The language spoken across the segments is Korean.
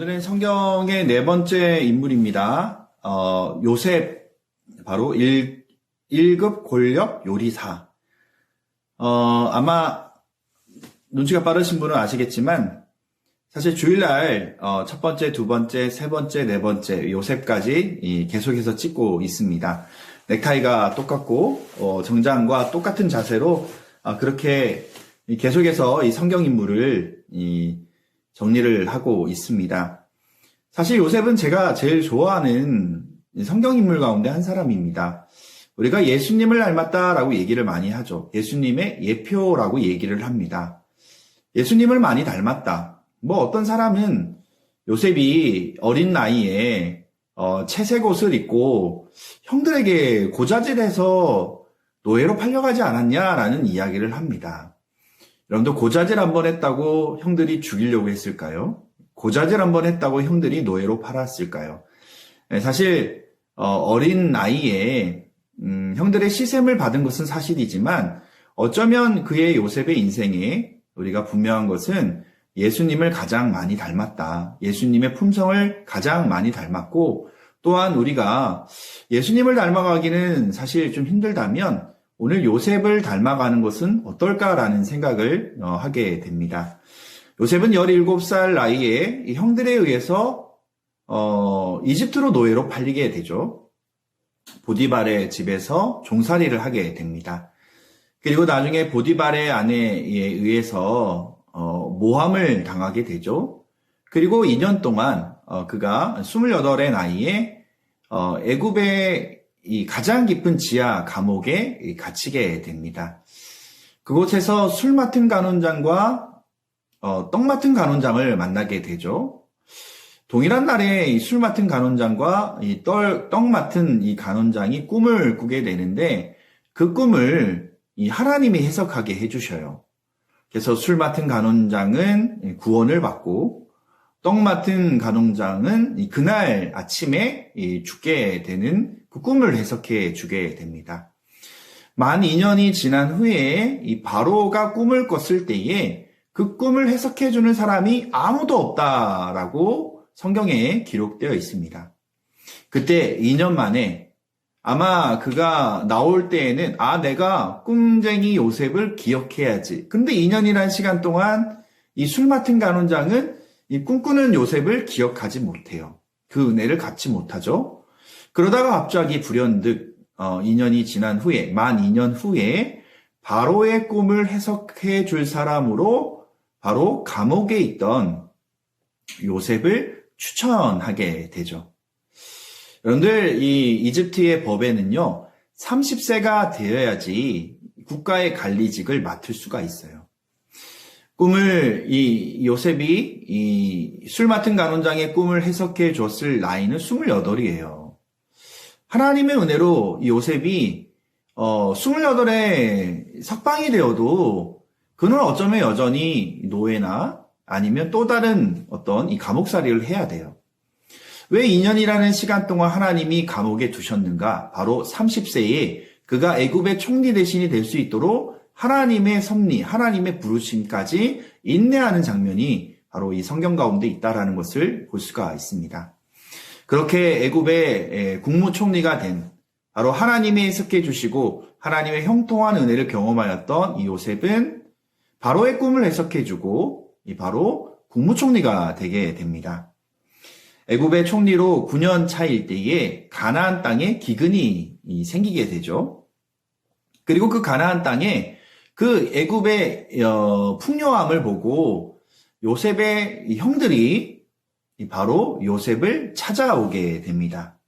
오늘은 성경의 네 번째 인물입니다. 요셉, 바로 1급 권력 요리사. 아마 눈치가 빠르신 분은 아시겠지만, 사실 주일날, 첫 번째, 두 번째, 세 번째, 네 번째, 요셉까지 계속해서 찍고 있습니다. 넥타이가 똑같고, 정장과 똑같은 자세로, 그렇게 계속해서 이 성경 인물을, 정리를 하고 있습니다. 사실 요셉은 제가 제일 좋아하는 성경인물 가운데 한 사람입니다. 우리가 예수님을 닮았다라고 얘기를 많이 하죠. 예수님의 예표라고 얘기를 합니다. 예수님을 많이 닮았다. 어떤 사람은 요셉이 어린 나이에 채색 옷을 입고 형들에게 고자질해서 노예로 팔려가지 않았냐라는 이야기를 합니다. 여러분도 고자질 한번 했다고 형들이 죽이려고 했을까요? 고자질 한번 했다고 형들이 노예로 팔았을까요? 사실 어린 나이에 형들의 시샘을 받은 것은 사실이지만 어쩌면 그의 요셉의 인생에 우리가 분명한 것은 예수님을 가장 많이 닮았다. 예수님의 품성을 가장 많이 닮았고, 또한 우리가 예수님을 닮아가기는 사실 좀 힘들다면 오늘 요셉을 닮아가는 것은 어떨까라는 생각을 하게 됩니다. 요셉은 17살 나이에 형들에 의해서 이집트로 노예로 팔리게 되죠. 보디발의 집에서 종살이를 하게 됩니다. 그리고 나중에 보디발의 아내에 의해서 모함을 당하게 되죠. 그리고 2년 동안 그가 28의 나이에 애굽의 이 가장 깊은 지하 감옥에 갇히게 됩니다. 그곳에서 술 맡은 간원장과 떡 맡은 간원장을 만나게 되죠. 동일한 날에 이 술 맡은 간원장과 이 떡 맡은 이 간원장이 꿈을 꾸게 되는데 그 꿈을 이 하나님이 해석하게 해주셔요. 그래서 술 맡은 간원장은 구원을 받고 떡 맡은 간원장은 그날 아침에 죽게 되는 그 꿈을 해석해 주게 됩니다. 만 2년이 지난 후에 이 바로가 꿈을 꿨을 때에 그 꿈을 해석해 주는 사람이 아무도 없다라고 성경에 기록되어 있습니다. 그때 2년 만에 아마 그가 나올 때에는 내가 꿈쟁이 요셉을 기억해야지. 근데 2년이라는 시간 동안 이 술 맡은 간원장은 이 꿈꾸는 요셉을 기억하지 못해요. 그 은혜를 갖지 못하죠. 그러다가 갑자기 불현듯 2년이 지난 후에, 만 2년 후에 바로의 꿈을 해석해 줄 사람으로 바로 감옥에 있던 요셉을 추천하게 되죠. 여러분들, 이 이집트의 법에는요, 30세가 되어야지 국가의 관리직을 맡을 수가 있어요. 꿈을, 이 요셉이 이 술 맡은 간원장의 꿈을 해석해 줬을 나이는 28이에요. 하나님의 은혜로 이 요셉이 28에 석방이 되어도 그는 어쩌면 여전히 노예나 아니면 또 다른 어떤 이 감옥살이를 해야 돼요. 왜 2년이라는 시간 동안 하나님이 감옥에 두셨는가? 바로 30세에 그가 애굽의 총리 대신이 될 수 있도록 하나님의 섭리, 하나님의 부르심까지 인내하는 장면이 바로 이 성경 가운데 있다라는 것을 볼 수가 있습니다. 그렇게 애굽의 국무총리가 된 바로 하나님이 해석해 주시고 하나님의 형통한 은혜를 경험하였던 이 요셉은 바로의 꿈을 해석해 주고 바로 국무총리가 되게 됩니다. 애굽의 총리로 9년 차일 때에 가나안 땅에 기근이 생기게 되죠. 그리고 그 가나안 땅에 그 애굽의 풍요함을 보고 요셉의 형들이 바로 요셉을 찾아오게 됩니다.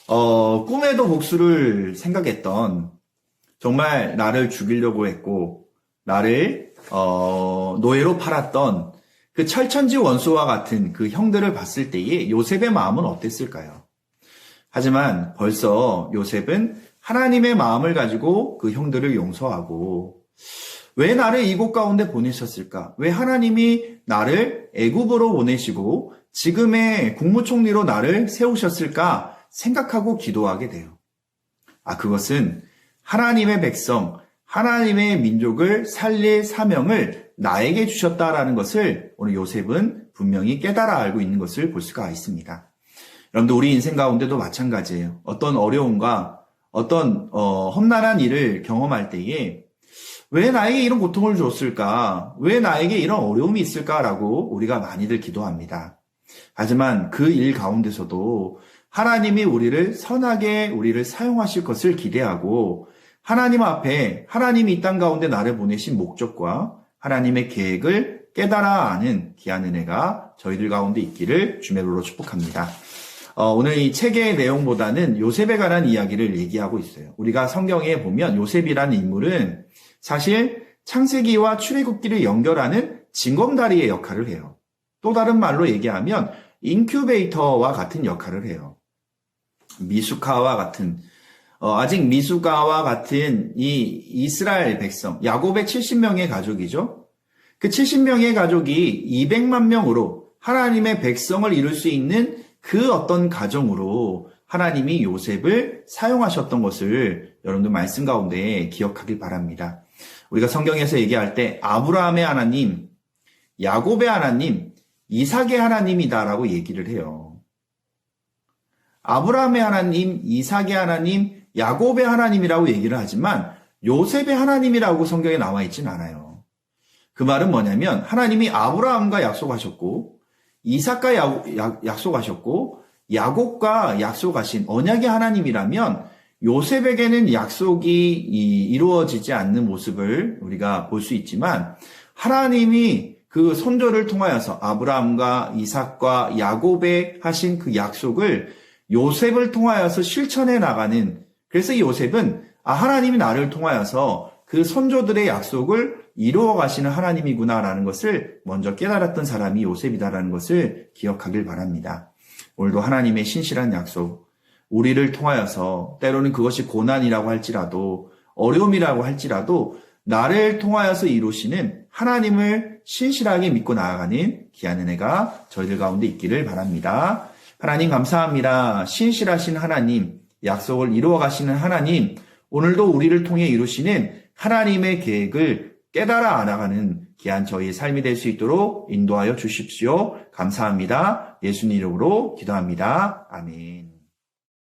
꿈에도 복수를 생각했던, 정말 나를 죽이려고 했고 나를 노예로 팔았던 그 철천지 원수와 같은 그 형들을 봤을 때에 요셉의 마음은 어땠을까요? 하지만 벌써 요셉은 하나님의 마음을 가지고 그 형들을 용서하고, 왜 나를 이곳 가운데 보내셨을까? 왜 하나님이 나를 애굽으로 보내시고 지금의 국무총리로 나를 세우셨을까 생각하고 기도하게 돼요. 그것은 하나님의 백성, 하나님의 민족을 살릴 사명을 나에게 주셨다라는 것을 오늘 요셉은 분명히 깨달아 알고 있는 것을 볼 수가 있습니다. 여러분들 우리 인생 가운데도 마찬가지예요. 어떤 어려움과 어떤 험난한 일을 경험할 때에 왜 나에게 이런 고통을 줬을까? 왜 나에게 이런 어려움이 있을까라고 우리가 많이들 기도합니다. 하지만 그 일 가운데서도 하나님이 우리를 선하게 우리를 사용하실 것을 기대하고 하나님 앞에 하나님이 이 땅 가운데 나를 보내신 목적과 하나님의 계획을 깨달아 아는 귀한 은혜가 저희들 가운데 있기를 주의 이름으로 축복합니다. 오늘 이 책의 내용보다는 요셉에 관한 이야기를 얘기하고 있어요. 우리가 성경에 보면 요셉이라는 인물은 사실 창세기와 출애굽기를 연결하는 징검다리의 역할을 해요. 또 다른 말로 얘기하면 인큐베이터와 같은 역할을 해요. 미숫가와 같은 아직 미숫가와 같은 이 이스라엘 백성, 야곱의 70명의 가족이죠. 그 70명의 가족이 200만 명으로 하나님의 백성을 이룰 수 있는 그 어떤 가정으로 하나님이 요셉을 사용하셨던 것을 여러분들 말씀 가운데 기억하길 바랍니다. 우리가 성경에서 얘기할 때 아브라함의 하나님, 야곱의 하나님, 이삭의 하나님이다라고 얘기를 해요. 아브라함의 하나님, 이삭의 하나님, 야곱의 하나님이라고 얘기를 하지만 요셉의 하나님이라고 성경에 나와 있진 않아요. 그 말은 뭐냐면 하나님이 아브라함과 약속하셨고 이삭과 약속하셨고 야곱과 약속하신 언약의 하나님이라면 요셉에게는 약속이 이루어지지 않는 모습을 우리가 볼 수 있지만 하나님이 그 손조를 통하여서 아브라함과 이삭과 야곱에 하신 그 약속을 요셉을 통하여서 실천해 나가는, 그래서 이 요셉은 하나님이 나를 통하여서 그 선조들의 약속을 이루어 가시는 하나님이구나라는 것을 먼저 깨달았던 사람이 요셉이다라는 것을 기억하길 바랍니다. 오늘도 하나님의 신실한 약속, 우리를 통하여서 때로는 그것이 고난이라고 할지라도 어려움이라고 할지라도 나를 통하여서 이루시는 하나님을 신실하게 믿고 나아가는 귀한 은혜가 저희들 가운데 있기를 바랍니다. 하나님 감사합니다. 신실하신 하나님, 약속을 이루어 가시는 하나님, 오늘도 우리를 통해 이루시는 하나님의 계획을 깨달아 알아가는 귀한 저희의 삶이 될 수 있도록 인도하여 주십시오. 감사합니다. 예수님 이름으로 기도합니다. 아멘.